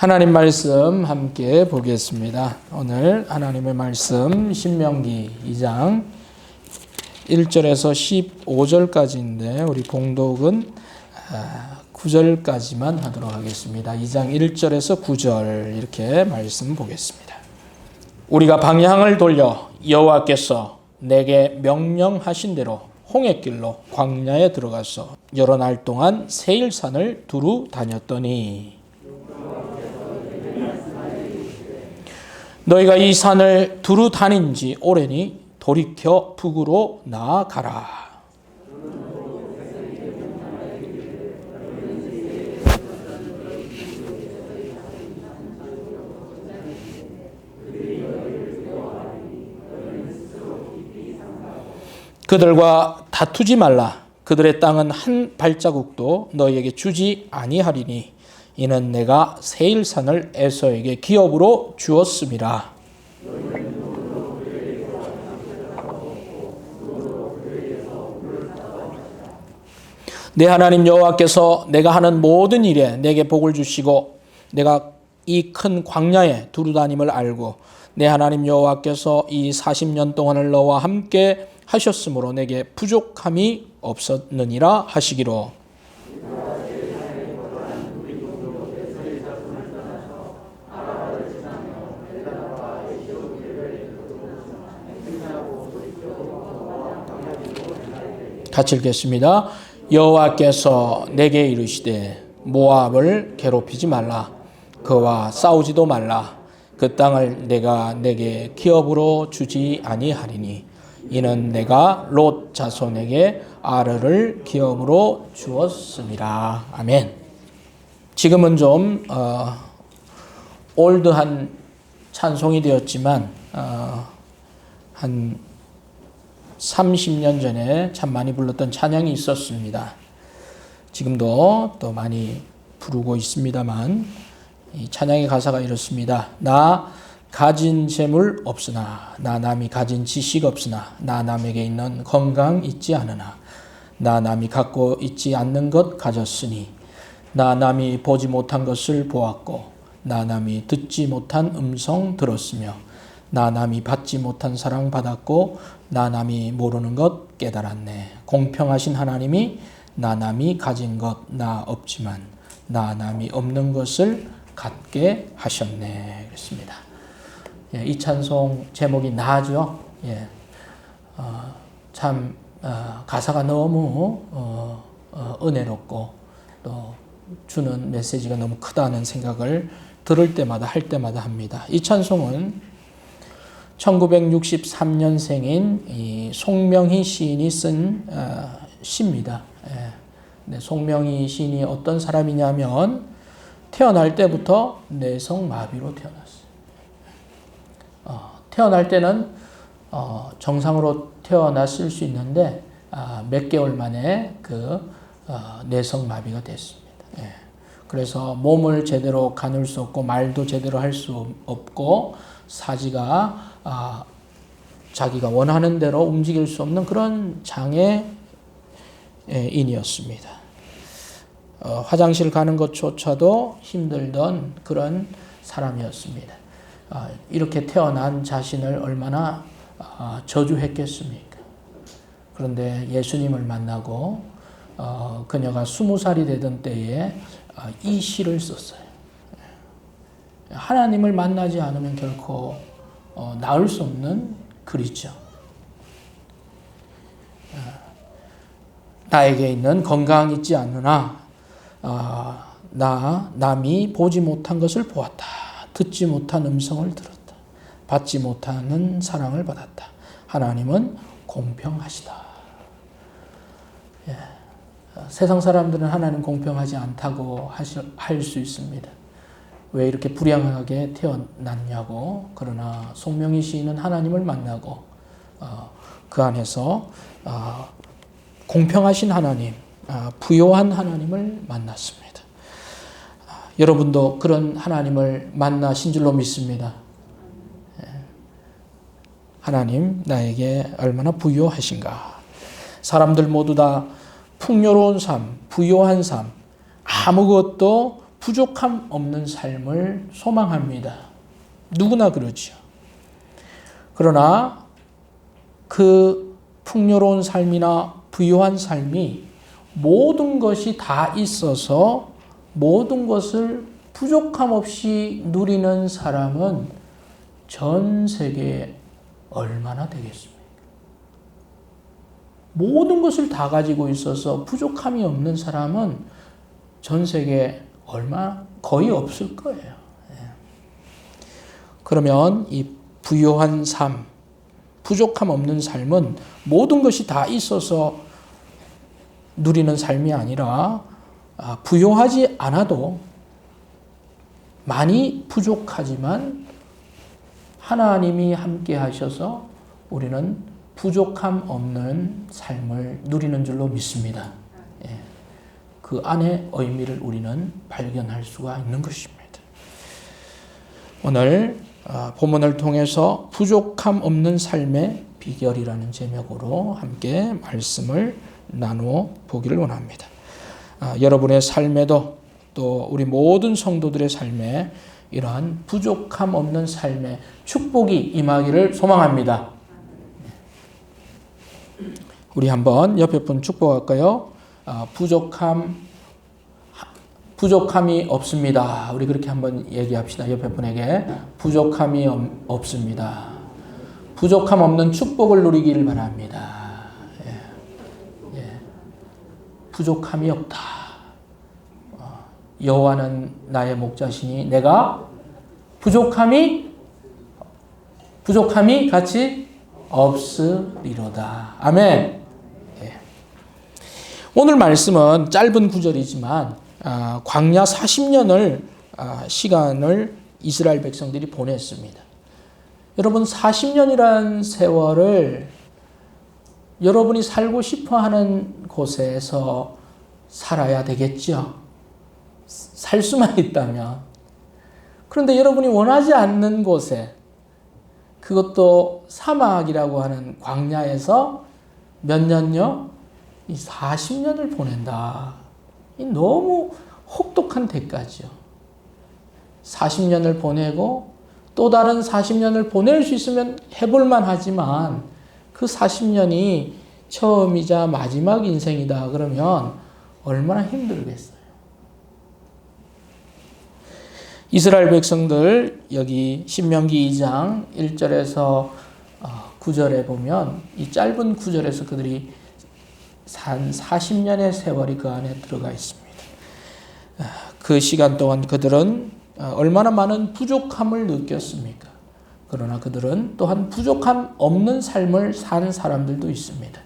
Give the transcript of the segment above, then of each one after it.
하나님 말씀 함께 보겠습니다. 오늘 하나님의 말씀 신명기 2장 1절에서 15절까지인데 우리 봉독은 9절까지만 하도록 하겠습니다. 2장 1절에서 9절 이렇게 말씀 보겠습니다. 우리가 방향을 돌려 여호와께서 내게 명령하신 대로 홍해길로 광야에 들어가서 여러 날 동안 세일산을 두루 다녔더니 너희가 이 산을 두루 다닌 지 오래니 돌이켜 북으로 나아가라. 그들과 다투지 말라. 그들의 땅은 한 발자국도 너희에게 주지 아니하리니 이는 내가 세일산을 에서에게 기업으로 주었음이라. 내 하나님 여호와께서 내가 하는 모든 일에 내게 복을 주시고 내가 이 큰 광야에 두루 다님을 알고 내 하나님 여호와께서 이 40년 동안을 너와 함께 하셨으므로 내게 부족함이 없었느니라 하시기로. 같이 읽겠습니다. 여호와께서 내게 이르시되 모압을 괴롭히지 말라. 그와 싸우지도 말라. 그 땅을 내가 내게 기업으로 주지 아니하리니 이는 내가 롯 자손에게 아르를 기업으로 주었음이라. 아멘. 지금은 좀 올드한 찬송이 되었지만 한 30년 전에 참 많이 불렀던 찬양이 있었습니다. 지금도 또 많이 부르고 있습니다만 이 찬양의 가사가 이렇습니다. 나 가진 재물 없으나 나 남이 가진 지식 없으나 나 남에게 있는 건강 있지 않으나 나 남이 갖고 있지 않는 것 가졌으니 나 남이 보지 못한 것을 보았고 나 남이 듣지 못한 음성 들었으며 나 남이 받지 못한 사랑 받았고 나 남이 모르는 것 깨달았네. 공평하신 하나님이 나 남이 가진 것 나 없지만 나 남이 없는 것을 갖게 하셨네. 그렇습니다. 예, 이 찬송 제목이 나죠. 예, 참 가사가 너무 은혜롭고 또 주는 메시지가 너무 크다는 생각을 들을 때마다 할 때마다 합니다. 이 찬송은 1963년생인 이 송명희 시인이 쓴 시입니다. 네, 송명희 시인이 어떤 사람이냐면 태어날 때부터 뇌성마비로 태어났어요. 태어날 때는 정상으로 태어났을 수 있는데 몇 개월 만에 그 뇌성마비가 됐습니다. 그래서 몸을 제대로 가눌 수 없고 말도 제대로 할 수 없고 사지가 자기가 원하는 대로 움직일 수 없는 그런 장애인이었습니다. 화장실 가는 것조차도 힘들던 그런 사람이었습니다. 이렇게 태어난 자신을 얼마나 저주했겠습니까? 그런데 예수님을 만나고 그녀가 20살이 되던 때에 이 시를 썼어요. 하나님을 만나지 않으면 결코 나을 수 없는 글이죠. 나에게 있는 건강 있지 않으나 나 남이 보지 못한 것을 보았다. 듣지 못한 음성을 들었다. 받지 못하는 사랑을 받았다. 하나님은 공평하시다. 예. 세상 사람들은 하나님 공평하지 않다고 할 수 있습니다. 왜 이렇게 불량하게 태어났냐고. 그러나 송명희 시인은 하나님을 만나고 그 안에서 공평하신 하나님, 부요한 하나님을 만났습니다. 여러분도 그런 하나님을 만나신 줄로 믿습니다. 하나님 나에게 얼마나 부요하신가. 사람들 모두 다 풍요로운 삶, 부요한 삶, 아무것도 부족함 없는 삶을 소망합니다. 누구나 그렇죠. 그러나 그 풍요로운 삶이나 부유한 삶이 모든 것이 다 있어서 모든 것을 부족함 없이 누리는 사람은 전 세계에 얼마나 되겠습니까? 모든 것을 다 가지고 있어서 부족함이 없는 사람은 전 세계에 거의 없을 거예요. 그러면 이 부유한 삶, 부족함 없는 삶은 모든 것이 다 있어서 누리는 삶이 아니라 부유하지 않아도 많이 부족하지만 하나님이 함께 하셔서 우리는 부족함 없는 삶을 누리는 줄로 믿습니다. 그 안의 의미를 우리는 발견할 수가 있는 것입니다. 오늘 본문을 통해서 부족함 없는 삶의 비결이라는 제목으로 함께 말씀을 나누어 보기를 원합니다. 여러분의 삶에도 또 우리 모든 성도들의 삶에 이러한 부족함 없는 삶의 축복이 임하기를 소망합니다. 우리 한번 옆에 분 축복할까요? 부족함이 없습니다. 우리 그렇게 한번 얘기합시다. 옆에 분에게 부족함이 없습니다. 부족함 없는 축복을 누리기를 바랍니다. 부족함이 없다. 여호와는 나의 목자시니 내가 부족함이 같이 없으리로다. 아멘. 오늘 말씀은 짧은 구절이지만 광야 40년을 시간을 이스라엘 백성들이 보냈습니다. 여러분 40년이라는 세월을 여러분이 살고 싶어하는 곳에서 살아야 되겠죠. 살 수만 있다면. 그런데 여러분이 원하지 않는 곳에, 그것도 사막이라고 하는 광야에서 몇 년요? 이 40년을 보낸다. 이 너무 혹독한 대가죠. 40년을 보내고 또 다른 40년을 보낼 수 있으면 해볼만 하지만 그 40년이 처음이자 마지막 인생이다 그러면 얼마나 힘들겠어요. 이스라엘 백성들 여기 신명기 2장 1절에서 9절에 보면 이 짧은 9절에서 그들이 산 40년의 세월이 그 안에 들어가 있습니다. 그 시간 동안 그들은 얼마나 많은 부족함을 느꼈습니까? 그러나 그들은 또한 부족함 없는 삶을 산 사람들도 있습니다.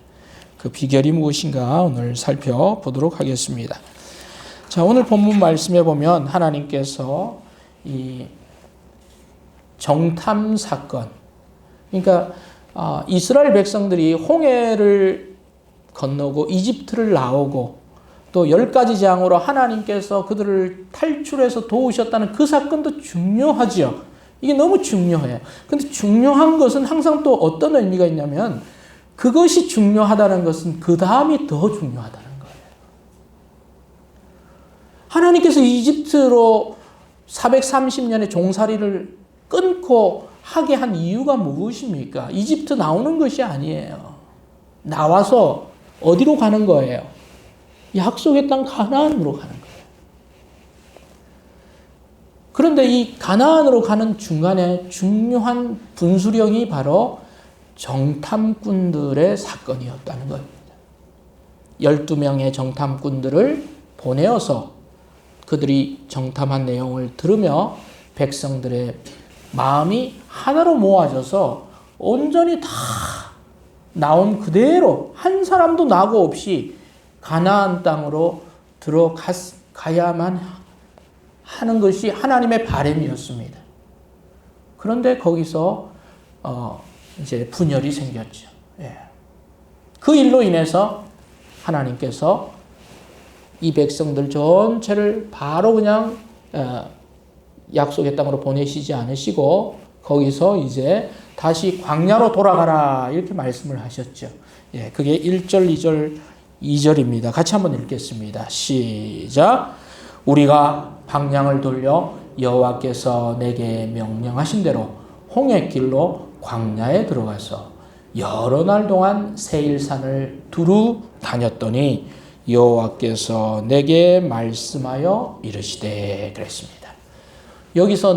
그 비결이 무엇인가 오늘 살펴보도록 하겠습니다. 자, 오늘 본문 말씀에 보면 하나님께서 이 정탐 사건, 그러니까 이스라엘 백성들이 홍해를 건너고 이집트를 나오고 또 10가지 재앙으로 하나님께서 그들을 탈출해서 도우셨다는 그 사건도 중요하죠. 이게 너무 중요해요. 근데 중요한 것은 항상 또 어떤 의미가 있냐면 그것이 중요하다는 것은 그 다음이 더 중요하다는 거예요. 하나님께서 이집트로 430년의 종살이를 끊고 하게 한 이유가 무엇입니까? 이집트 나오는 것이 아니에요. 나와서 어디로 가는 거예요? 약속의 땅 가나안으로 가는 거예요. 그런데 이 가나안으로 가는 중간에 중요한 분수령이 바로 정탐꾼들의 사건이었다는 겁니다. 12명의 정탐꾼들을 보내어서 그들이 정탐한 내용을 들으며 백성들의 마음이 하나로 모아져서 온전히 다 나온 그대로 한 사람도 낙오 없이 가나안 땅으로 들어가야만 하는 것이 하나님의 바람이었습니다. 그런데 거기서 이제 분열이 생겼죠. 그 일로 인해서 하나님께서 이 백성들 전체를 바로 그냥 약속의 땅으로 보내시지 않으시고 거기서 이제 다시 광야로 돌아가라 이렇게 말씀을 하셨죠. 그게 1절, 2절, 2절입니다. 같이 한번 읽겠습니다. 시작. 우리가 방향을 돌려 여호와께서 내게 명령하신 대로 홍해길로 광야에 들어가서 여러 날 동안 세일산을 두루 다녔더니 여호와께서 내게 말씀하여 이르시되 그랬습니다. 여기서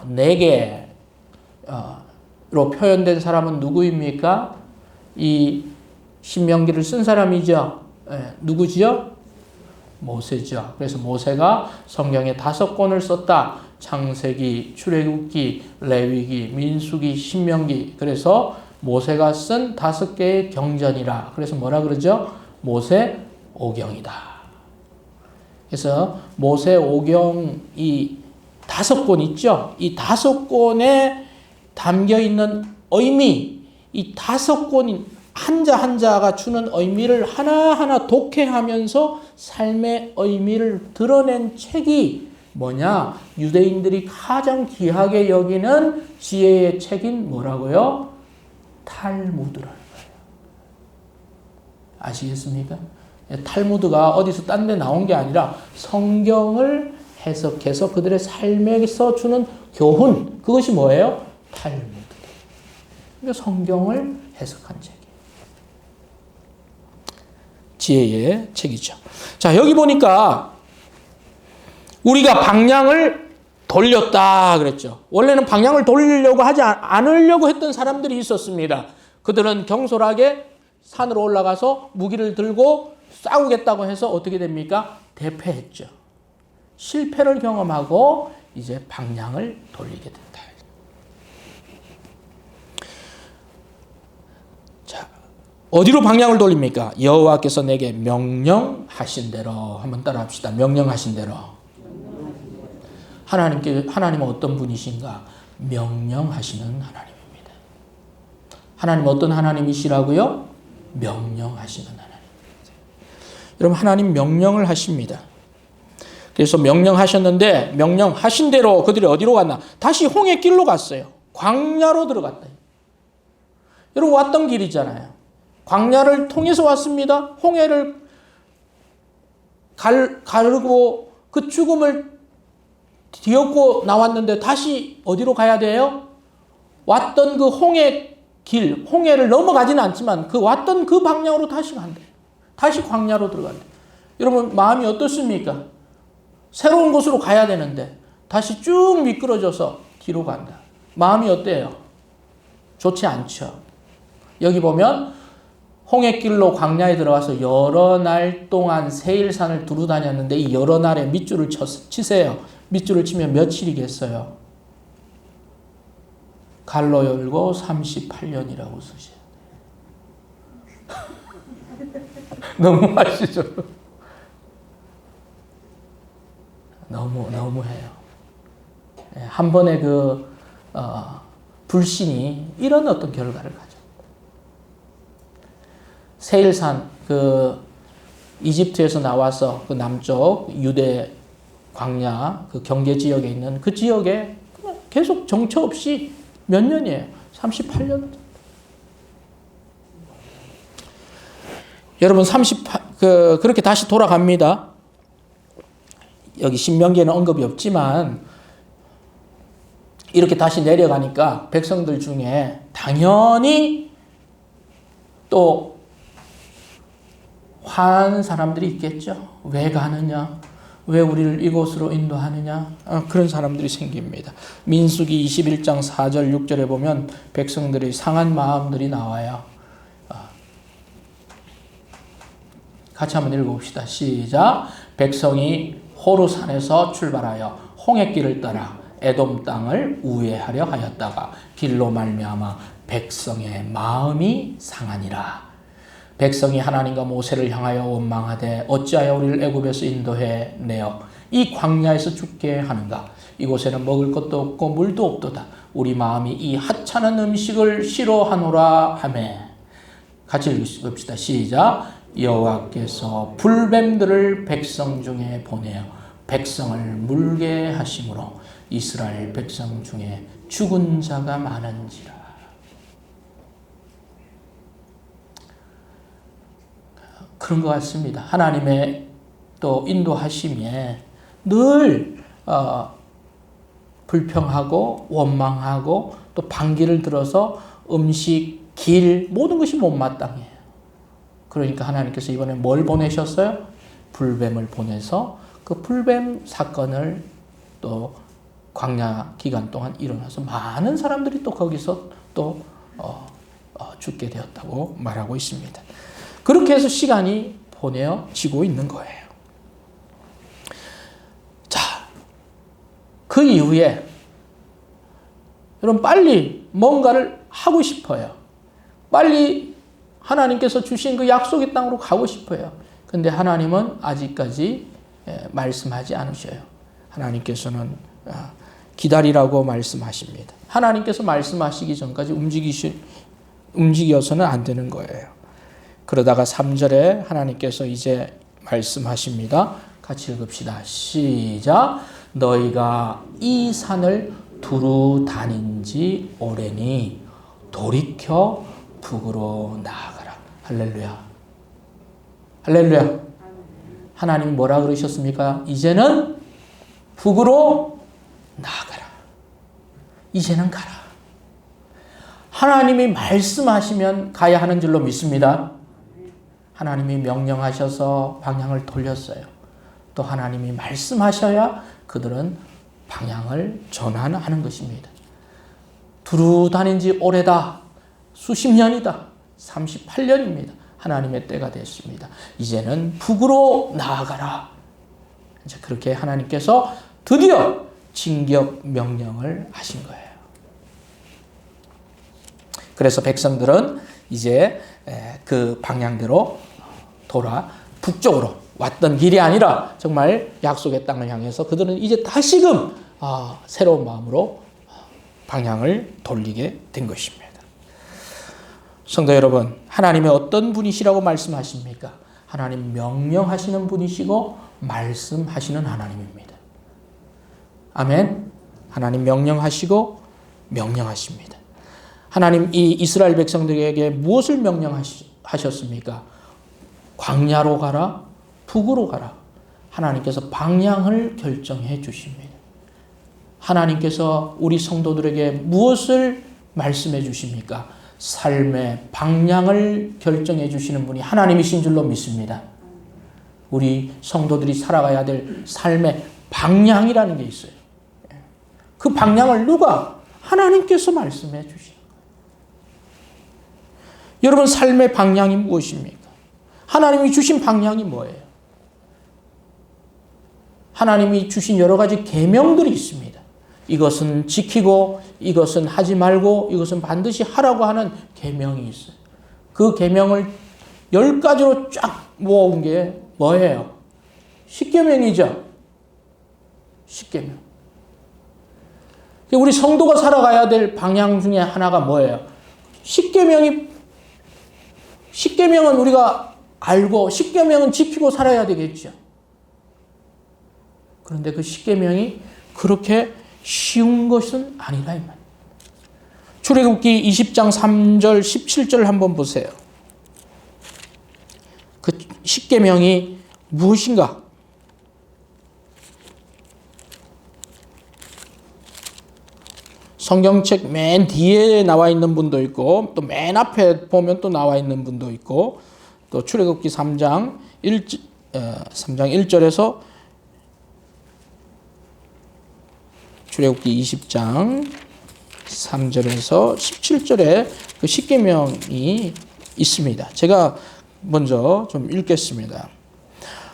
내게 로 표현된 사람은 누구입니까? 이 신명기를 쓴 사람이죠. 누구지요? 모세죠. 그래서 모세가 성경에 5권을 썼다. 창세기, 출애굽기, 레위기, 민수기, 신명기. 그래서 모세가 쓴 5개의 경전이라. 그래서 뭐라 그러죠? 모세 오경이다. 그래서 모세 오경이 5권 있죠. 이 5권에 담겨 있는 의미, 이 5권인 한자가 주는 의미를 하나하나 독해하면서 삶의 의미를 드러낸 책이 뭐냐? 유대인들이 가장 귀하게 여기는 지혜의 책인 뭐라고요? 탈무드라는 거예요. 아시겠습니까? 탈무드가 어디서 딴 데 나온 게 아니라 성경을 해석해서 그들의 삶에서 주는 교훈, 그것이 뭐예요? 탈무드. 그러니까 성경을 해석한 책이에요. 지혜의 책이죠. 자, 여기 보니까 우리가 방향을 돌렸다 그랬죠. 원래는 방향을 돌리려고 하지 않으려고 했던 사람들이 있었습니다. 그들은 경솔하게 산으로 올라가서 무기를 들고 싸우겠다고 해서 어떻게 됩니까? 대패했죠. 실패를 경험하고 이제 방향을 돌리게 된다. 자, 어디로 방향을 돌립니까? 여호와께서 내게 명령하신 대로. 한번 따라합시다. 명령하신 대로. 하나님은 어떤 분이신가? 명령하시는 하나님입니다. 하나님 어떤 하나님이시라고요? 명령하시는 하나님. 여러분, 하나님 명령을 하십니다. 그래서 명령하셨는데 명령하신 대로 그들이 어디로 갔나? 다시 홍해길로 갔어요. 광야로 들어갔다. 여러분, 왔던 길이잖아요. 광야를 통해서 왔습니다. 홍해를 가르고 그 죽음을 뒤엎고 나왔는데 다시 어디로 가야 돼요? 왔던 그 홍해길, 홍해를 넘어가지는 않지만 그 왔던 그 방향으로 다시 간대요. 다시 광야로 들어간대요. 여러분, 마음이 어떻습니까? 새로운 곳으로 가야 되는데 다시 쭉 미끄러져서 뒤로 간다. 마음이 어때요? 좋지 않죠. 여기 보면 홍해길로 광야에 들어가서 여러 날 동안 세일산을 두루 다녔는데 이 여러 날에 밑줄을 치세요. 밑줄을 치면 며칠이겠어요? 갈로 열고 38년이라고 쓰셔요. 너무하시죠? 너무해요. 한 번의 불신이 이런 어떤 결과를 가져. 세일산, 이집트에서 나와서 그 남쪽 유대 광야, 그 경계 지역에 있는 그 지역에 계속 정처 없이 몇 년이에요? 38년. 여러분, 그렇게 다시 돌아갑니다. 여기 신명기에는 언급이 없지만, 이렇게 다시 내려가니까 백성들 중에 당연히 또 화한 사람들이 있겠죠. 왜 가느냐? 왜 우리를 이곳으로 인도하느냐? 그런 사람들이 생깁니다. 민수기 21장 4절 6절에 보면 백성들의 상한 마음들이 나와요. 같이 한번 읽어봅시다. 시작. 백성이 호르산에서 출발하여 홍해길을 따라 에돔 땅을 우회하려 하였다가 길로 말미암아 백성의 마음이 상하니라. 백성이 하나님과 모세를 향하여 원망하되 어찌하여 우리를 애굽에서 인도해 내어 이 광야에서 죽게 하는가? 이곳에는 먹을 것도 없고 물도 없도다. 우리 마음이 이 하찮은 음식을 싫어하노라 하매. 같이 읽읍시다. 시작. 여호와께서 불뱀들을 백성 중에 보내어 백성을 물게 하심으로 이스라엘 백성 중에 죽은 자가 많은지라. 그런 것 같습니다. 하나님의 또 인도하심에 늘 불평하고 원망하고 또 반기를 들어서 음식, 길 모든 것이 못마땅해요. 그러니까 하나님께서 이번에 뭘 보내셨어요? 불뱀을 보내서 그 불뱀 사건을 또 광야 기간 동안 일어나서 많은 사람들이 또 거기서 또 죽게 되었다고 말하고 있습니다. 그렇게 해서 시간이 보내어지고 있는 거예요. 자, 그 이후에 여러분 빨리 뭔가를 하고 싶어요. 빨리 하나님께서 주신 그 약속의 땅으로 가고 싶어요. 근데 하나님은 아직까지 말씀하지 않으셔요. 하나님께서는 기다리라고 말씀하십니다. 하나님께서 말씀하시기 전까지 움직여서는 안 되는 거예요. 그러다가 3절에 하나님께서 이제 말씀하십니다. 같이 읽읍시다. 시작. 너희가 이 산을 두루 다닌 지 오래니 돌이켜 북으로 나아가라. 할렐루야. 할렐루야. 하나님이 뭐라 그러셨습니까? 이제는 북으로 나아가라. 이제는 가라. 하나님이 말씀하시면 가야 하는 줄로 믿습니다. 하나님이 명령하셔서 방향을 돌렸어요. 또 하나님이 말씀하셔야 그들은 방향을 전환하는 것입니다. 두루 다닌 지 오래다. 수십 년이다. 38년입니다. 하나님의 때가 됐습니다. 이제는 북으로 나아가라. 이제 그렇게 하나님께서 드디어 진격 명령을 하신 거예요. 그래서 백성들은 이제 그 방향대로 돌아 북쪽으로 왔던 길이 아니라 정말 약속의 땅을 향해서 그들은 이제 다시금 새로운 마음으로 방향을 돌리게 된 것입니다. 성도 여러분, 하나님이 어떤 분이시라고 말씀하십니까? 하나님 명령하시는 분이시고 말씀하시는 하나님입니다. 아멘. 하나님 명령하시고 명령하십니다. 하나님 이 이스라엘 백성들에게 무엇을 명령하셨습니까? 광야로 가라, 북으로 가라. 하나님께서 방향을 결정해 주십니다. 하나님께서 우리 성도들에게 무엇을 말씀해 주십니까? 삶의 방향을 결정해 주시는 분이 하나님이신 줄로 믿습니다. 우리 성도들이 살아가야 될 삶의 방향이라는 게 있어요. 그 방향을 누가? 하나님께서 말씀해 주시는 거예요. 여러분, 삶의 방향이 무엇입니까? 하나님이 주신 방향이 뭐예요? 하나님이 주신 여러 가지 계명들이 있습니다. 이것은 지키고 이것은 하지 말고 이것은 반드시 하라고 하는 계명이 있어요. 그 계명을 10가지로 쫙 모은 게 뭐예요? 십계명이죠. 십계명. 우리 성도가 살아가야 될 방향 중에 하나가 뭐예요? 십계명은 우리가 알고 십계명은 지키고 살아야 되겠죠. 그런데 그 십계명이 그렇게 쉬운 것은 아니라 이 말. 출애굽기 20장 3절 17절 한번 보세요. 그 십계명이 무엇인가? 성경책 맨 뒤에 나와 있는 분도 있고 또 맨 앞에 보면 또 나와 있는 분도 있고 또 출애굽기 3장 1절에서 출애굽기 20장 3절에서 17절에 그 십계명이 있습니다. 제가 먼저 좀 읽겠습니다.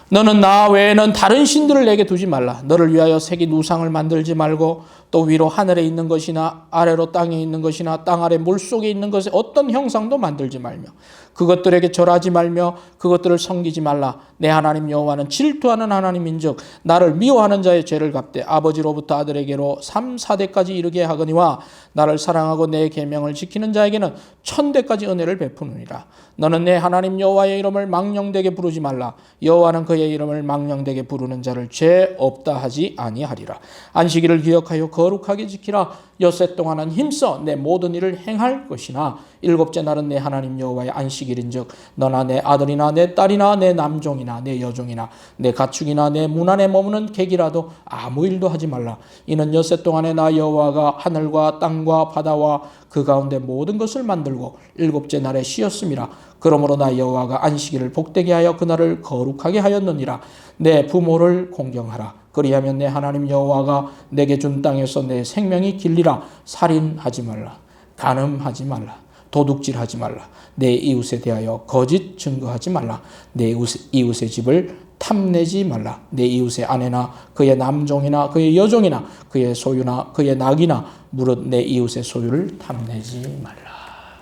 너는 나 외에는 다른 신들을 내게 두지 말라. 너를 위하여 새긴 우상을 만들지 말고 또 위로 하늘에 있는 것이나 아래로 땅에 있는 것이나 땅 아래 물속에 있는 것에 어떤 형상도 만들지 말며 그것들에게 절하지 말며 그것들을 섬기지 말라. 내 하나님 여호와는 질투하는 하나님인즉 나를 미워하는 자의 죄를 갚되 아버지로부터 아들에게로 3, 4대까지 이르게 하거니와 나를 사랑하고 내 계명을 지키는 자에게는 1000대까지 은혜를 베푸느니라. 너는 내 하나님 여호와의 이름을 망령되게 부르지 말라. 여호와는 그의 이름을 망령되게 부르는 자를 죄 없다 하지 아니하리라. 안식일을 기억하여 거룩하게 지키라. 엿새 동안은 힘써 내 모든 일을 행할 것이나 일곱째 날은 내 하나님 여호와의 안식일인즉 너나 내 아들이나 내 딸이나 내 남종이나 내 여종이나 내 가축이나 내 문 안에 머무는 객이라도 아무 일도 하지 말라. 이는 엿새 동안에 나 여호와가 하늘과 땅과 바다와 그 가운데 모든 것을 만들고 일곱째 날에 쉬었음이라. 그러므로 나 여호와가 안식일을 복되게 하여 그날을 거룩하게 하였느니라. 내 부모를 공경하라. 그리하면 내 하나님 여호와가 내게 준 땅에서 내 생명이 길리라. 살인하지 말라. 간음하지 말라. 도둑질하지 말라. 내 이웃에 대하여 거짓 증거하지 말라. 내 이웃의 집을 탐내지 말라. 내 이웃의 아내나 그의 남종이나 그의 여종이나 그의 소유나 그의 낙이나 무릇 내 이웃의 소유를 탐내지 말라.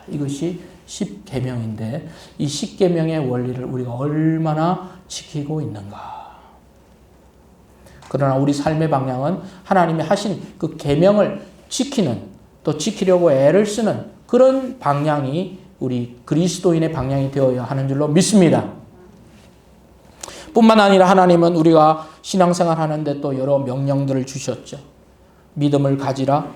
이것이 10계명인데 이 10계명의 원리를 우리가 얼마나 지키고 있는가. 그러나 우리 삶의 방향은 하나님이 하신 그 계명을 지키는, 또 지키려고 애를 쓰는 그런 방향이 우리 그리스도인의 방향이 되어야 하는 줄로 믿습니다. 뿐만 아니라 하나님은 우리가 신앙생활 하는데 또 여러 명령들을 주셨죠. 믿음을 가지라,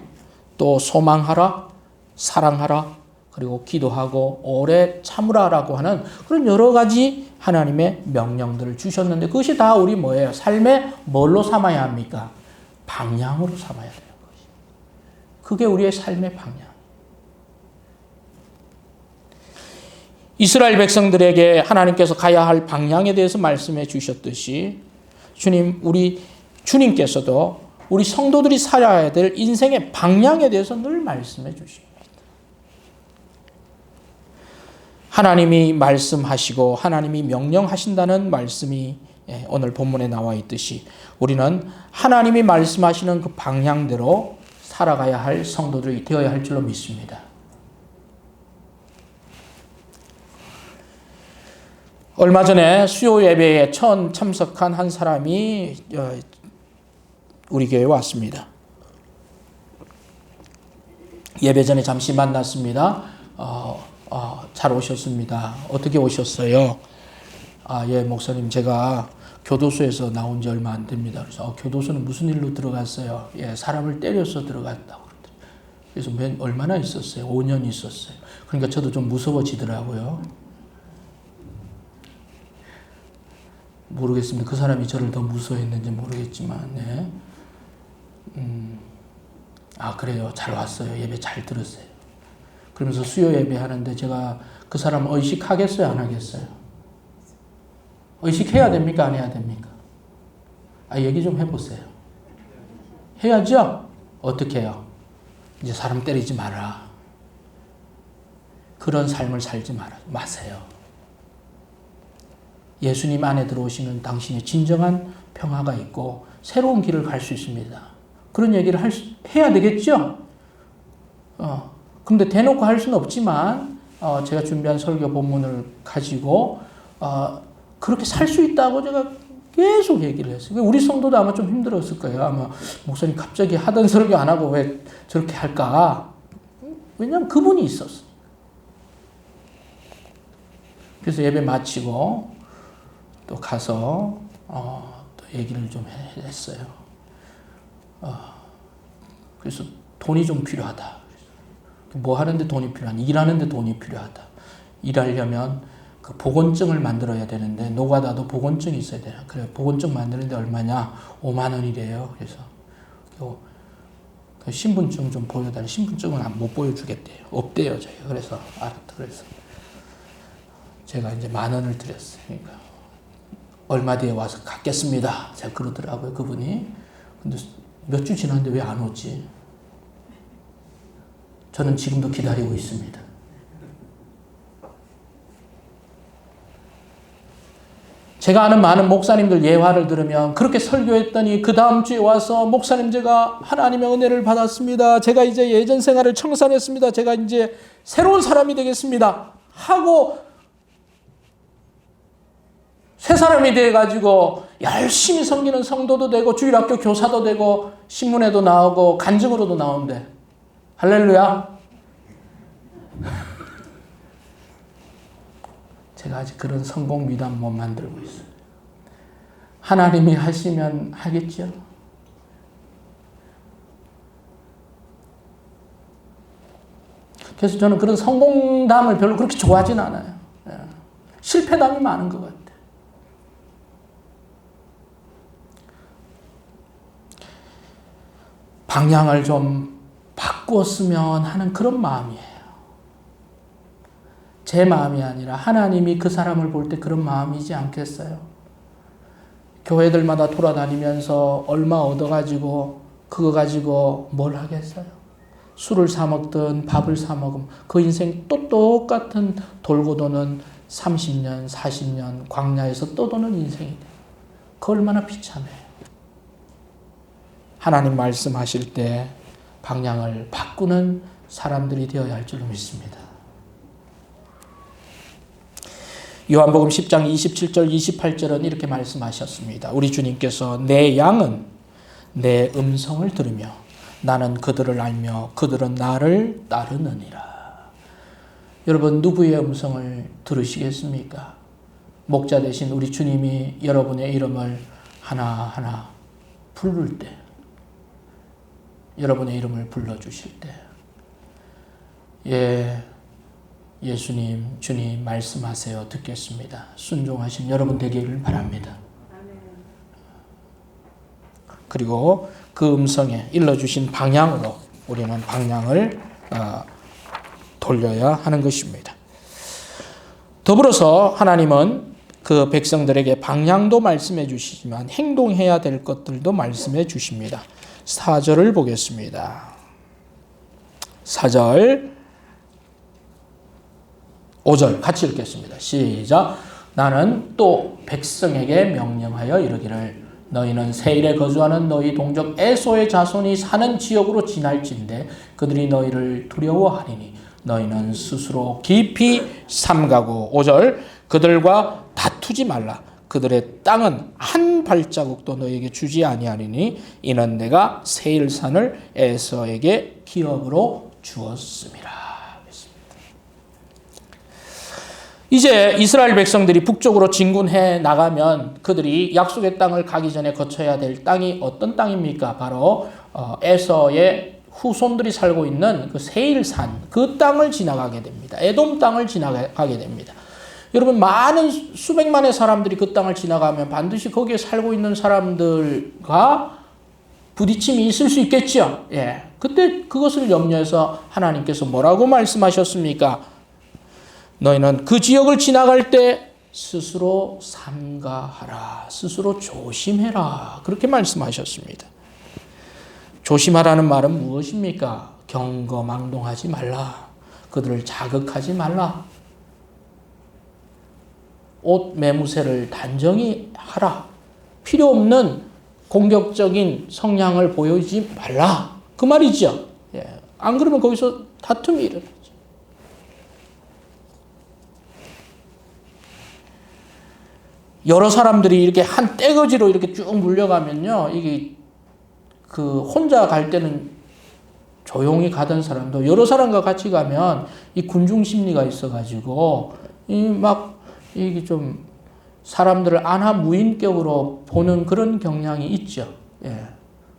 또 소망하라, 사랑하라, 그리고 기도하고 오래 참으라라고 하는 그런 여러 가지 하나님의 명령들을 주셨는데 그것이 다 우리 뭐예요? 삶의 뭘로 삼아야 합니까? 방향으로 삼아야 되는 것이. 그게 우리의 삶의 방향. 이스라엘 백성들에게 하나님께서 가야 할 방향에 대해서 말씀해 주셨듯이 주님께서도 우리 성도들이 살아야 될 인생의 방향에 대해서 늘 말씀해 주십니다. 하나님이 말씀하시고 하나님이 명령하신다는 말씀이 오늘 본문에 나와 있듯이 우리는 하나님이 말씀하시는 그 방향대로 살아가야 할 성도들이 되어야 할 줄로 믿습니다. 얼마 전에 수요 예배에 처음 참석한 한 사람이 우리 교회에 왔습니다. 예배 전에 잠시 만났습니다. 잘 오셨습니다. 어떻게 오셨어요? 예, 목사님, 제가 교도소에서 나온 지 얼마 안 됩니다. 그래서 교도소는 무슨 일로 들어갔어요? 예, 사람을 때려서 들어갔다고. 그래서 얼마나 있었어요? 5년 있었어요. 그러니까 저도 좀 무서워지더라고요. 모르겠습니다. 그 사람이 저를 더 무서워했는지 모르겠지만, 네. 그래요. 잘 왔어요. 예배 잘 들었어요. 그러면서 수요 예배 하는데 제가 그 사람 의식하겠어요? 안 하겠어요? 의식해야 됩니까? 안 해야 됩니까? 얘기 좀 해보세요. 해야죠? 어떻게 해요? 이제 사람 때리지 마라. 그런 삶을 살지 마세요. 예수님 안에 들어오시면 당신의 진정한 평화가 있고 새로운 길을 갈 수 있습니다. 그런 얘기를 해야 되겠죠? 근데 대놓고 할 수는 없지만 제가 준비한 설교 본문을 가지고 그렇게 살 수 있다고 제가 계속 얘기를 했어요. 우리 성도도 아마 좀 힘들었을 거예요. 아마 목사님 갑자기 하던 설교 안 하고 왜 저렇게 할까? 왜냐하면 그분이 있었어요. 그래서 예배 마치고 또 가서 또 얘기를 좀 했어요. 그래서 돈이 좀 필요하다. 뭐 하는데 돈이 필요하냐? 일하는데 돈이 필요하다. 일하려면 그 보건증을 만들어야 되는데 노가다도 보건증이 있어야 돼요. 그래, 보건증 만드는데 얼마냐? 5만 원이래요. 그래서 그 신분증 좀 보여달라. 신분증은 못 보여주겠대요. 없대요, 저희가. 그래서 알았다. 그래서 제가 이제 1만 원을 드렸어요. 그러니까 얼마 뒤에 와서 갖겠습니다. 제가 그러더라고요, 그분이. 근데 몇 주 지났는데 왜 안 오지? 저는 지금도 기다리고 있습니다. 제가 아는 많은 목사님들 예화를 들으면 그렇게 설교했더니 그 다음 주에 와서 목사님 제가 하나님의 은혜를 받았습니다. 제가 이제 예전 생활을 청산했습니다. 제가 이제 새로운 사람이 되겠습니다. 하고 새 사람이 돼가지고 열심히 섬기는 성도도 되고 주일학교 교사도 되고 신문에도 나오고 간증으로도 나오는데 할렐루야. 제가 아직 그런 성공 미담 못 만들고 있어요. 하나님이 하시면 하겠죠. 그래서 저는 그런 성공담을 별로 그렇게 좋아하진 않아요. 실패담이 많은 것 같아요. 방향을 좀 바꾸었으면 하는 그런 마음이에요. 제 마음이 아니라 하나님이 그 사람을 볼 때 그런 마음이지 않겠어요? 교회들마다 돌아다니면서 얼마 얻어가지고 그거 가지고 뭘 하겠어요? 술을 사 먹든 밥을 사 먹으면 그 인생 또 똑같은 돌고 도는 30년, 40년 광야에서 떠도는 인생이 돼요. 그 얼마나 비참해요. 하나님 말씀하실 때 방향을 바꾸는 사람들이 되어야 할 줄로 믿습니다. 요한복음 10장 27절 28절은 이렇게 말씀하셨습니다. 우리 주님께서 내 양은 내 음성을 들으며 나는 그들을 알며 그들은 나를 따르느니라. 여러분 누구의 음성을 들으시겠습니까? 목자 되신 우리 주님이 여러분의 이름을 하나하나 부를 때, 여러분의 이름을 불러주실 때, 예수님, 주님 말씀하세요. 듣겠습니다. 순종하신 여러분 되기를 바랍니다. 그리고 그 음성에 일러주신 방향으로 우리는 방향을 돌려야 하는 것입니다. 더불어서 하나님은 그 백성들에게 방향도 말씀해 주시지만 행동해야 될 것들도 말씀해 주십니다. 4절을 보겠습니다. 4절 5절 같이 읽겠습니다. 시작. 나는 또 백성에게 명령하여 이르기를 너희는 세일에 거주하는 너희 동족 에소의 자손이 사는 지역으로 지날진대 그들이 너희를 두려워하리니 너희는 스스로 깊이 삼가고 5절 그들과 다투지 말라. 그들의 땅은 한 발자국도 너희에게 주지 아니하리니 이는 내가 세일산을 에서에게 기업으로 주었음이라. 이제 이스라엘 백성들이 북쪽으로 진군해 나가면 그들이 약속의 땅을 가기 전에 거쳐야 될 땅이 어떤 땅입니까? 바로 에서의 후손들이 살고 있는 그 세일산, 그 땅을 지나가게 됩니다. 에돔 땅을 지나가게 됩니다. 여러분 많은 수백만의 사람들이 그 땅을 지나가면 반드시 거기에 살고 있는 사람들과 부딪힘이 있을 수 있겠죠. 그때 그것을 염려해서 하나님께서 뭐라고 말씀하셨습니까? 너희는 그 지역을 지나갈 때 스스로 삼가하라. 스스로 조심해라. 그렇게 말씀하셨습니다. 조심하라는 말은 무엇입니까? 경거망동하지 말라. 그들을 자극하지 말라. 옷 매무새를 단정히 하라. 필요 없는 공격적인 성향을 보이지 말라. 그 말이죠. 안 그러면 거기서 다툼이 일어나죠. 여러 사람들이 이렇게 한 떼거지로 이렇게 쭉 물려가면요. 이게 그 혼자 갈 때는 조용히 가던 사람도 여러 사람과 같이 가면 이 군중 심리가 있어가지고 이게 좀 사람들을 안하무인격으로 보는 그런 경향이 있죠.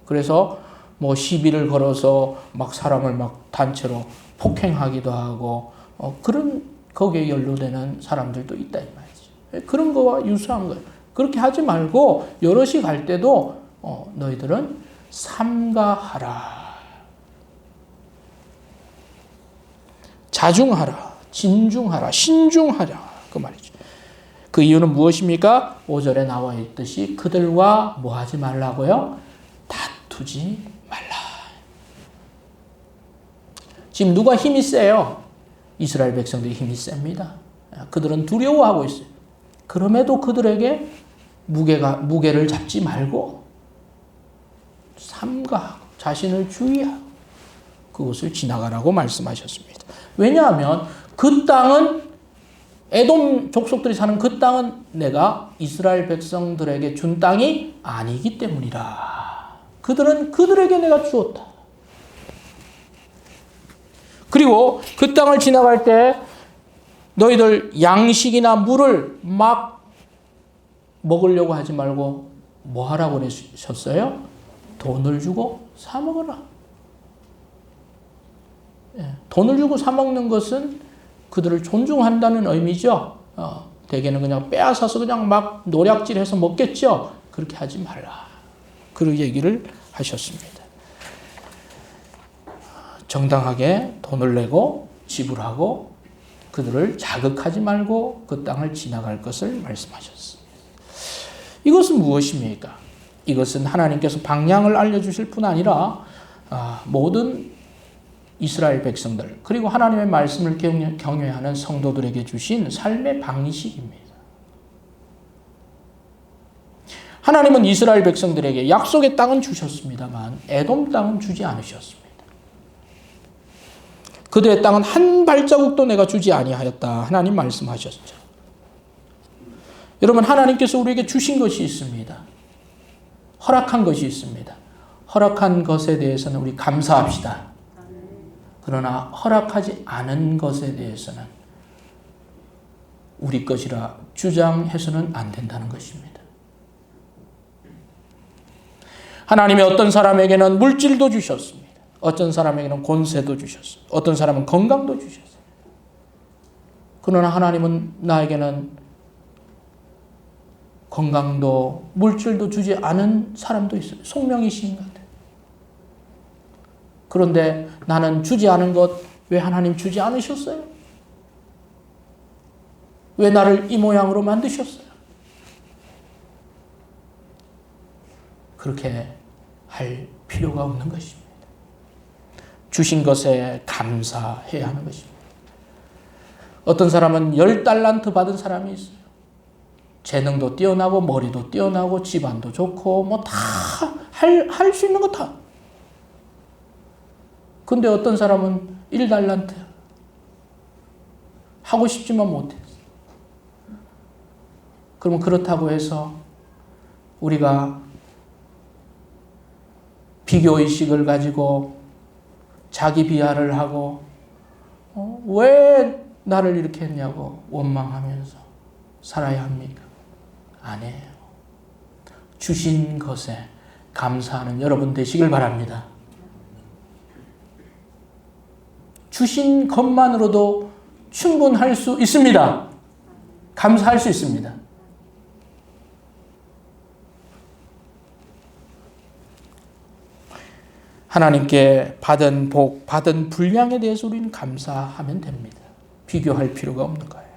그래서 뭐 시비를 걸어서 막 사람을 막 단체로 폭행하기도 하고 그런 거기에 연루되는 사람들도 있다 이 말이죠. 그런 거와 유사한 거예요. 그렇게 하지 말고 여럿이 갈 때도 너희들은 삼가하라. 자중하라. 진중하라. 신중하라. 그 말이죠. 그 이유는 무엇입니까? 5절에 나와 있듯이 그들과 뭐 하지 말라고요? 다투지 말라. 지금 누가 힘이 세요? 이스라엘 백성들이 힘이 셉니다. 그들은 두려워하고 있어요. 그럼에도 그들에게 무게를 잡지 말고 삼가하고 자신을 주의하고 그것을 지나가라고 말씀하셨습니다. 왜냐하면 그 땅은 에돔 족속들이 사는 그 땅은 내가 이스라엘 백성들에게 준 땅이 아니기 때문이라. 그들은 그들에게 내가 주었다. 그리고 그 땅을 지나갈 때 너희들 양식이나 물을 막 먹으려고 하지 말고 뭐 하라고 그러셨어요? 돈을 주고 사 먹어라. 돈을 주고 사 먹는 것은 그들을 존중한다는 의미죠. 대개는 그냥 빼앗아서 그냥 막 노략질해서 먹겠죠. 그렇게 하지 말라. 그 얘기를 하셨습니다. 정당하게 돈을 내고 지불하고 그들을 자극하지 말고 그 땅을 지나갈 것을 말씀하셨습니다. 이것은 무엇입니까? 이것은 하나님께서 방향을 알려주실 뿐 아니라 모든 이스라엘 백성들 그리고 하나님의 말씀을 경외하는 성도들에게 주신 삶의 방식입니다. 하나님은 이스라엘 백성들에게 약속의 땅은 주셨습니다만 에돔 땅은 주지 않으셨습니다. 그들의 땅은 한 발자국도 내가 주지 아니하였다. 하나님 말씀하셨죠. 여러분, 하나님께서 우리에게 주신 것이 있습니다. 허락한 것이 있습니다. 허락한 것에 대해서는 우리 감사합시다. 그러나 허락하지 않은 것에 대해서는 우리 것이라 주장해서는 안 된다는 것입니다. 하나님이 어떤 사람에게는 물질도 주셨습니다. 어떤 사람에게는 권세도 주셨습니다. 어떤 사람은 건강도 주셨어요. 그러나 하나님은 나에게는 건강도 물질도 주지 않은 사람도 있어요. 속명이신 것 같아요. 그런데 나는 주지 않은 것 왜 하나님 주지 않으셨어요? 왜 나를 이 모양으로 만드셨어요? 그렇게 할 필요가 없는 것입니다. 주신 것에 감사해야 하는 것입니다. 어떤 사람은 10달란트 받은 사람이 있어요. 재능도 뛰어나고 머리도 뛰어나고 집안도 좋고 뭐 다 할 수 있는 거 다. 근데 어떤 사람은 1달란트 하고 싶지만 못했어. 그러면 그렇다고 해서 우리가 비교의식을 가지고 자기 비하를 하고 왜 나를 이렇게 했냐고 원망하면서 살아야 합니까? 아니에요. 주신 것에 감사하는 여러분 되시길 바랍니다. 주신 것만으로도 충분할 수 있습니다. 감사할 수 있습니다. 하나님께 받은 복, 받은 분량에 대해서 우리는 감사하면 됩니다. 비교할 필요가 없는 거예요.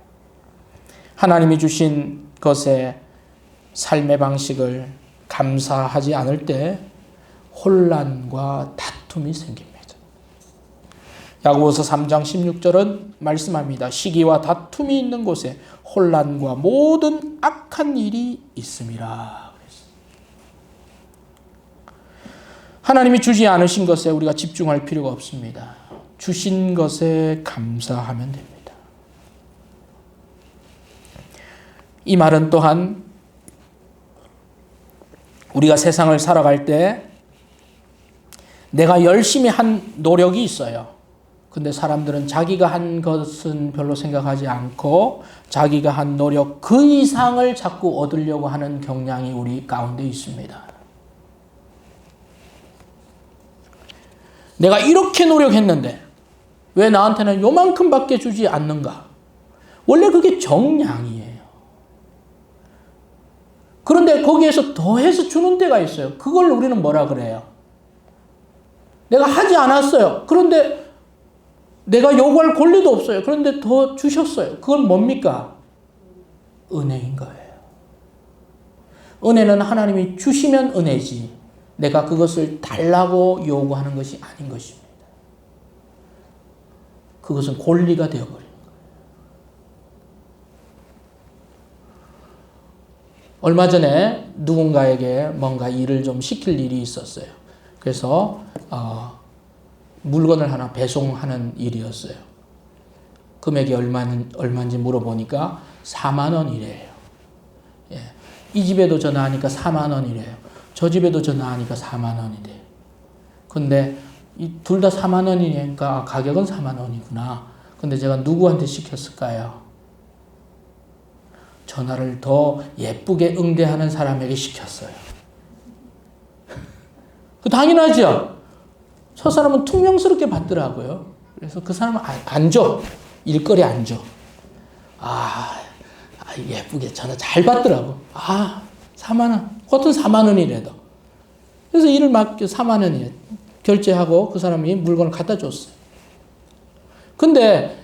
하나님이 주신 것에 삶의 방식을 감사하지 않을 때 혼란과 다툼이 생깁니다. 야고보서 3장 16절은 말씀합니다. 시기와 다툼이 있는 곳에 혼란과 모든 악한 일이 있음이라. 하나님이 주지 않으신 것에 우리가 집중할 필요가 없습니다. 주신 것에 감사하면 됩니다. 이 말은 또한 우리가 세상을 살아갈 때 내가 열심히 한 노력이 있어요. 근데 사람들은 자기가 한 것은 별로 생각하지 않고 자기가 한 노력 그 이상을 자꾸 얻으려고 하는 경향이 우리 가운데 있습니다. 내가 이렇게 노력했는데 왜 나한테는 요만큼밖에 주지 않는가? 원래 그게 정량이에요. 그런데 거기에서 더해서 주는 데가 있어요. 그걸 우리는 뭐라 그래요? 내가 하지 않았어요. 그런데 내가 요구할 권리도 없어요. 그런데 더 주셨어요. 그건 뭡니까? 은혜인 거예요. 은혜는 하나님이 주시면 은혜지 내가 그것을 달라고 요구하는 것이 아닌 것입니다. 그것은 권리가 되어버린 거예요. 얼마 전에 누군가에게 뭔가 일을 좀 시킬 일이 있었어요. 그래서 물건을 하나 배송하는 일이었어요. 금액이 얼마인지 물어보니까 4만 원이래요. 예. 이 집에도 전화하니까 4만 원이래요. 저 집에도 전화하니까 4만 원이래요. 근데 둘 다 4만 원이니까 가격은 4만 원이구나. 근데 제가 누구한테 시켰을까요? 전화를 더 예쁘게 응대하는 사람에게 시켰어요. 당연하죠. 저 사람은 퉁명스럽게 받더라고요. 그래서 그 사람은 안 줘. 일거리 안 줘. 예쁘게 전화 잘 받더라고. 4만 원. 그것도 4만 원이래도. 그래서 일을 맡겨 4만 원이에요. 결제하고 그 사람이 물건을 갖다 줬어요. 근데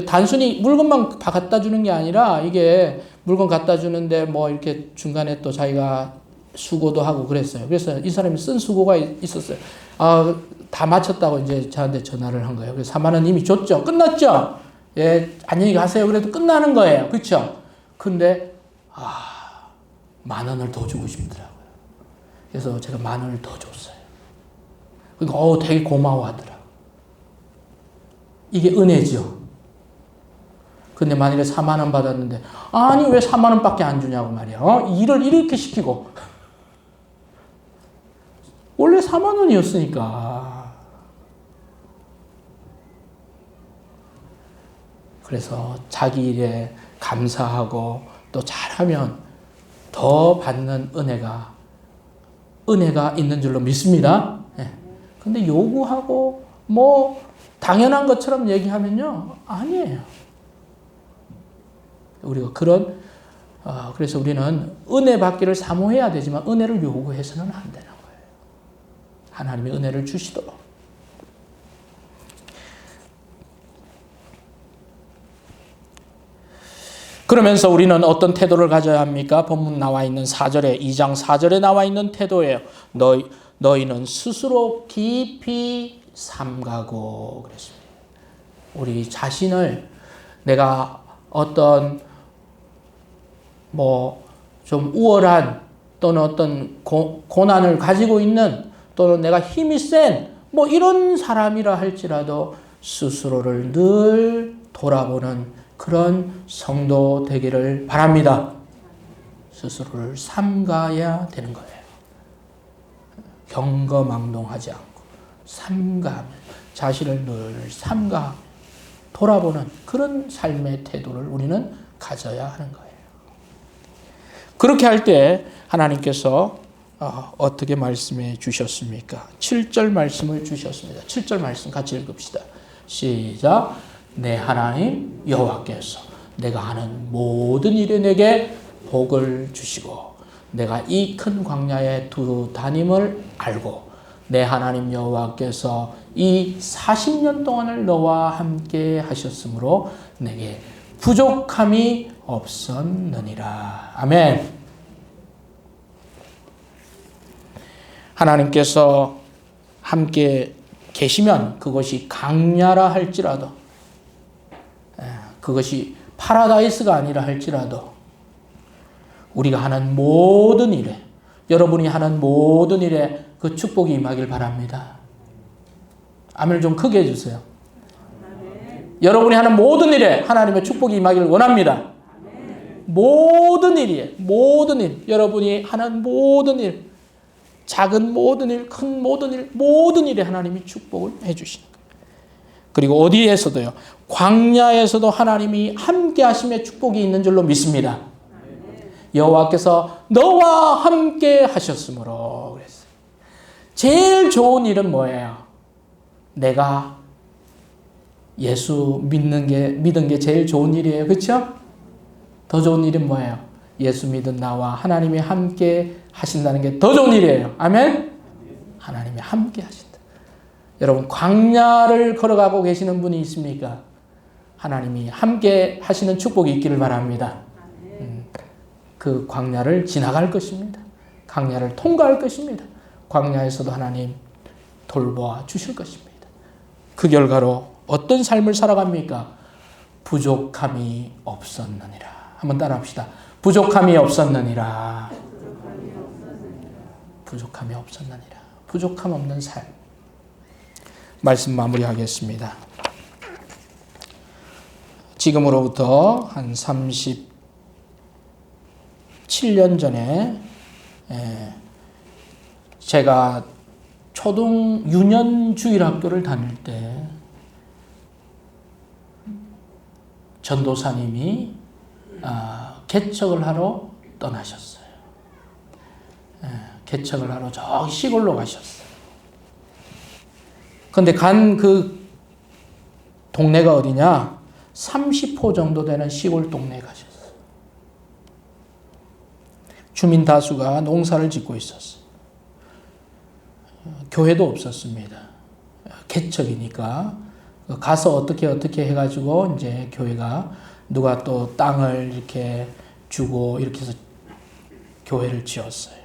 단순히 물건만 갖다 주는 게 아니라 이게 물건 갖다 주는데 뭐 이렇게 중간에 또 자기가 수고도 하고 그랬어요. 그래서 이 사람이 쓴 수고가 있었어요. 다 마쳤다고 이제 저한테 전화를 한 거예요. 그래서 4만 원 이미 줬죠. 끝났죠? 예, 안녕히 가세요. 그래도 끝나는 거예요. 그렇죠? 근데 만 원을 더 주고 싶더라고요. 그래서 제가 만 원을 더 줬어요. 그러니까 되게 고마워하더라고요. 이게 은혜죠. 근데 만일에 4만 원 받았는데 아니 왜 4만 원밖에 안 주냐고 말이야. 일을 이렇게 시키고 원래 4만 원이었으니까. 그래서 자기 일에 감사하고 또 잘하면 더 받는 은혜가 있는 줄로 믿습니다. 근데 요구하고 뭐 당연한 것처럼 얘기하면요, 아니에요. 우리가 그래서 우리는 은혜 받기를 사모해야 되지만 은혜를 요구해서는 안 되는 거예요. 하나님이 은혜를 주시도록. 그러면서 우리는 어떤 태도를 가져야 합니까? 본문 나와 있는 4절에 2장 4절에 나와 있는 태도예요. 너희는 스스로 깊이 삼가고 그랬습니다. 우리 자신을 내가 어떤 좀 우월한 또는 어떤 고난을 가지고 있는 또는 내가 힘이 센 이런 사람이라 할지라도 스스로를 늘 돌아보는 그런 성도 되기를 바랍니다. 스스로를 삼가야 되는 거예요. 경거망동하지 않고 삼가하며 자신을 늘 삼가하며 돌아보는 그런 삶의 태도를 우리는 가져야 하는 거예요. 그렇게 할 때 하나님께서 어떻게 말씀해 주셨습니까? 7절 말씀을 주셨습니다. 7절 말씀 같이 읽읍시다. 시작. 내 하나님 여호와께서 내가 하는 모든 일에 내게 복을 주시고 내가 이 큰 광야에 두루 다님을 알고 내 하나님 여호와께서 이 40년 동안을 너와 함께 하셨으므로 내게 부족함이 없었느니라. 아멘. 하나님께서 함께 계시면 그것이 강야라 할지라도, 그것이 파라다이스가 아니라 할지라도 우리가 하는 모든 일에, 여러분이 하는 모든 일에 그 축복이 임하길 바랍니다. 아멘을 좀 크게 해주세요. 여러분이 하는 모든 일에 하나님의 축복이 임하기를 원합니다. 모든 일이에요. 모든 일. 여러분이 하는 모든 일, 작은 모든 일, 큰 모든 일, 모든 일에 하나님이 축복을 해주시는 거예요. 그리고 어디에서도요, 광야에서도 하나님이 함께 하심의 축복이 있는 줄로 믿습니다. 여호와께서 너와 함께 하셨으므로 그랬어요. 제일 좋은 일은 뭐예요? 내가 예수 믿은 게 제일 좋은 일이에요. 그렇죠? 더 좋은 일은 뭐예요? 예수 믿은 나와 하나님이 함께 하신다는 게 더 좋은 일이에요. 아멘? 하나님이 함께 하신다. 여러분, 광야를 걸어가고 계시는 분이 있습니까? 하나님이 함께 하시는 축복이 있기를 바랍니다. 그 광야를 지나갈 것입니다. 광야를 통과할 것입니다. 광야에서도 하나님 돌보아 주실 것입니다. 그 결과로 어떤 삶을 살아갑니까? 부족함이 없었느니라. 한번 따라합시다. 부족함이 없었느니라. 부족함이 없었느니라. 부족함 없는 삶. 말씀 마무리하겠습니다. 지금으로부터 한 37년 전에 제가 초등 유년 주일학교를 다닐 때 전도사님이 개척을 하러 떠나셨어요. 개척을 하러 저기 시골로 가셨어요. 그런데 간 그 동네가 어디냐? 30호 정도 되는 시골 동네에 가셨어요. 주민 다수가 농사를 짓고 있었어요. 교회도 없었습니다. 개척이니까 가서 어떻게 해가지고 이제 교회가 누가 또 땅을 이렇게 주고 이렇게 해서 교회를 지었어요.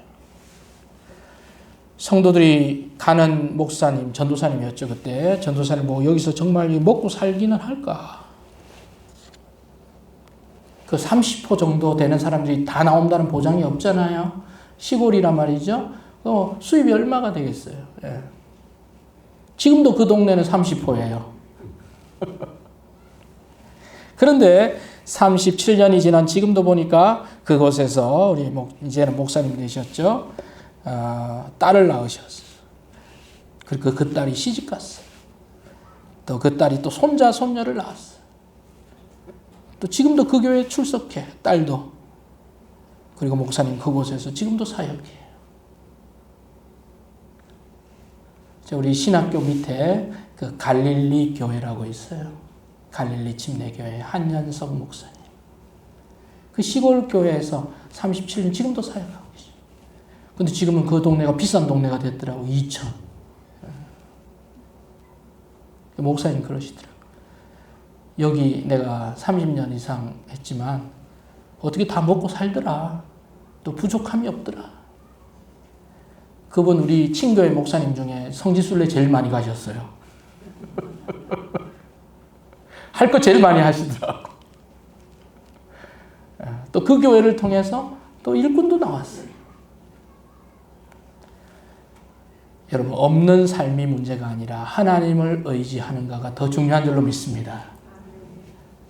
성도들이 가는 목사님, 전도사님이었죠 그때. 전도사님 뭐 여기서 정말 먹고 살기는 할까? 그 30호 정도 되는 사람들이 다 나온다는 보장이 없잖아요. 시골이란 말이죠. 수입이 얼마가 되겠어요. 예. 지금도 그 동네는 30호예요. 그런데 37년이 지난 지금도 보니까 그곳에서 우리 이제는 목사님 되셨죠. 딸을 낳으셨어요. 그리고 그 딸이 시집 갔어요. 또 그 딸이 또 손자, 손녀를 낳았어요. 또 지금도 그 교회에 출석해, 딸도. 그리고 목사님 그곳에서 지금도 사역해요. 우리 신학교 밑에 그 갈릴리 교회라고 있어요. 갈릴리 침례교회 한연석 목사님. 그 시골 교회에서 37년 지금도 사역하고 계셔요. 근데 지금은 그 동네가 비싼 동네가 됐더라고. 2천. 목사님 그러시더라고. 여기 내가 30년 이상 했지만 어떻게 다 먹고 살더라. 또 부족함이 없더라. 그분 우리 친교회 목사님 중에 성지순례 제일 많이 가셨어요. 할 거 제일 많이 하시더라고. 또 그 교회를 통해서 또 일꾼도 나왔어요. 여러분, 없는 삶이 문제가 아니라 하나님을 의지하는가가 더 중요한 줄로 믿습니다.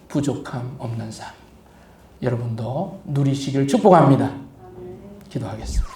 부족함 없는 삶. 여러분도 누리시길 축복합니다. 기도하겠습니다.